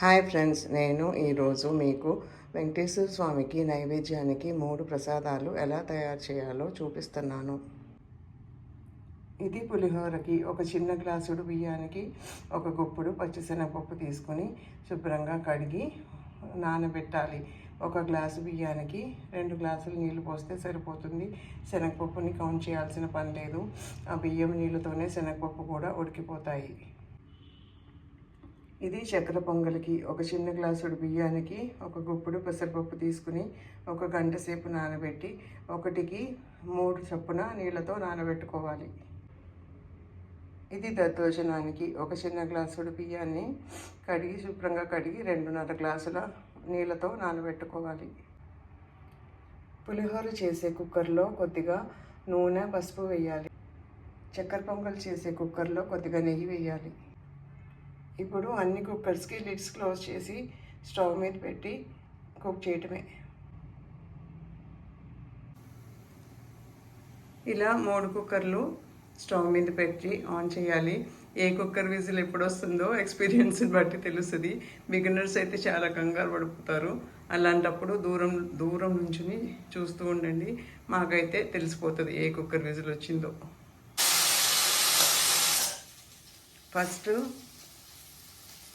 Hi friends, నేను ఈరోజు మీకు వెంకటేశ్వర స్వామికి నైవేద్యానికి 3 ప్రసాదాలు ఎలా తయారు చేయాలో చూపిస్తున్నాను. ఇది పులిహోరకి ఒక చిన్న గ్లాసుడు బియ్యానికి ఒక గుప్పుడు పచ్చిశనగపప్పు తీసుకొని శుభ్రంగా కడిగి నానబెట్టాలి. ఒక గ్లాసు బియ్యానికి 2 గ్లాసులు నీళ్లు పోస్తే సరిపోతుంది. శనగపప్పుని కౌంట్ చేయాల్సిన పని లేదు. ఆ బియ్యం నీళ్ళతోనే శనగపప్పు కూడా ఉడికిపోతాయి. ఇది చక్కెర పొంగలికి ఒక చిన్న గ్లాసుడు బియ్యానికి ఒక గుప్పుడు పెసరపప్పు తీసుకుని 1 గంట సేపు నానబెట్టి 1కి 3 చొప్పున నీళ్ళతో నానబెట్టుకోవాలి. ఇది దద్దోజనానికి ఒక చిన్న గ్లాసుడు బియ్యాన్ని శుభ్రంగా కడిగి 2.5 గ్లాసుల నీళ్ళతో నానబెట్టుకోవాలి. పులిహోర చేసే కుక్కర్లో కొద్దిగా నూనె, పసుపు వేయాలి. చక్కెర పొంగల్ చేసే కుక్కర్లో కొద్దిగా నెయ్యి వేయాలి. ఇప్పుడు అన్ని కుక్కర్స్కి లిడ్స్ క్లోజ్ చేసి స్టవ్ మీద పెట్టి కుక్ చేయటమే. ఇలా 3 కుక్కర్లు స్టవ్ మీద పెట్టి ఆన్ చేయాలి. ఏ కుక్కర్ విజిల్ ఎప్పుడు వస్తుందో ఎక్స్పీరియన్స్ని బట్టి తెలుస్తుంది. బిగినర్స్ అయితే చాలా కంగారు పడిపోతారు. అలాంటప్పుడు దూరం నుంచి చూస్తూ ఉండండి. మాకైతే తెలిసిపోతుంది ఏ కుక్కర్ విజిల్ వచ్చిందో. ఫస్ట్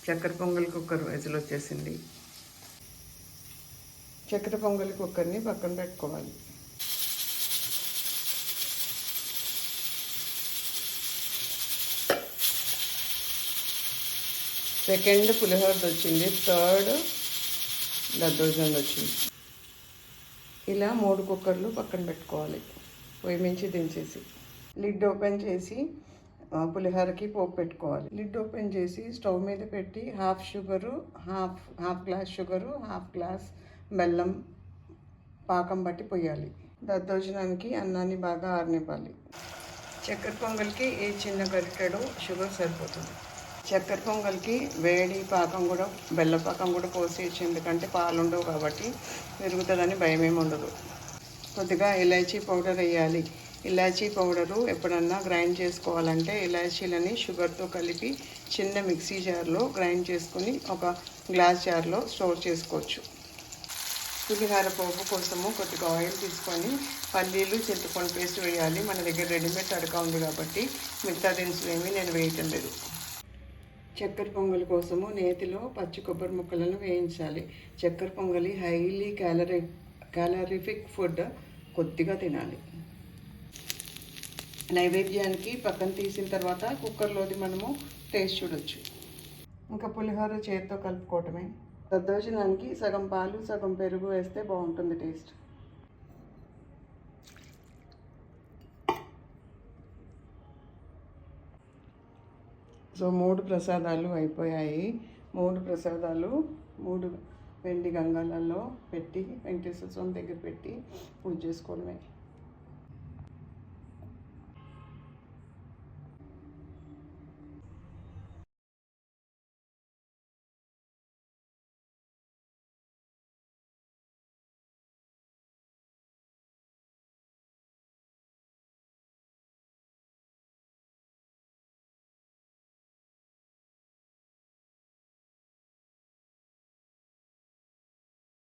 చక్కెర పొంగల్ కుక్కర్ విజిల్ వచ్చేసింది. చక్కెర పొంగల్ కుక్కర్ని పక్కన పెట్టుకోవాలి. సెకండ్ పులిహోరది వచ్చింది. థర్డ్ దద్దోజనం వచ్చింది. ఇలా 3 కుక్కర్లు పక్కన పెట్టుకోవాలి. పొయ్యి మించి దించేసి లిడ్ ఓపెన్ చేసి పులిహోరకి పోపు పెట్టుకోవాలి. లిడ్ ఓపెన్ చేసి స్టవ్ మీద పెట్టి half glass sugar, half glass బెల్లం పాకం బట్టి పోయాలి. దద్దోజనానికి అన్నాన్ని బాగా ఆరనివ్వాలి. చక్కెర పొంగల్కి ఈ చిన్న గరిటెడు షుగర్ సరిపోతుంది. చక్కెర పొంగల్కి వేడి పాకం కూడా బెల్లం పాకం కూడా పోసేయచ్చు, ఎందుకంటే పాలు ఉండవు కాబట్టి పెరుగుతుందని భయం ఏమి ఉండదు. కొద్దిగా ఇలాచీ పౌడర్ వేయాలి. ఇలాచీ పౌడరు ఎప్పుడన్నా గ్రైండ్ చేసుకోవాలంటే ఇలాచీలని షుగర్తో కలిపి చిన్న మిక్సీ జార్లో గ్రైండ్ చేసుకుని ఒక గ్లాస్ జార్లో స్టోర్ చేసుకోవచ్చు. పులిహోర పోపు కోసము కొద్దిగా ఆయిల్ తీసుకొని పల్లీలు, చింతపండు పేస్ట్ వేయాలి. మన దగ్గర రెడీమేడ్ తడక ఉంది కాబట్టి మిగతా దినుసులు ఏమీ నేను వేయటం లేదు. చక్కెర పొంగల్ కోసము నేతిలో పచ్చి కొబ్బరి ముక్కలను వేయించాలి. చక్కెర పొంగలి హైలీ క్యాలరిఫిక్ ఫుడ్, కొద్దిగా తినాలి. నైవేద్యానికి పక్కన తీసిన తర్వాత కుక్కర్లోది మనము టేస్ట్ చూడొచ్చు. ఇంకా పులిహోర చేతితో కలుపుకోవటమే. దద్దోజనానికి సగం పాలు సగం పెరుగు వేస్తే బాగుంటుంది టేస్ట్. సో 3 ప్రసాదాలు అయిపోయాయి. 3 ప్రసాదాలు 3 వెండి గంగాలలో పెట్టి వెంకటేశ్వర స్వామి దగ్గర పెట్టి పూజ చేసుకోవడమే.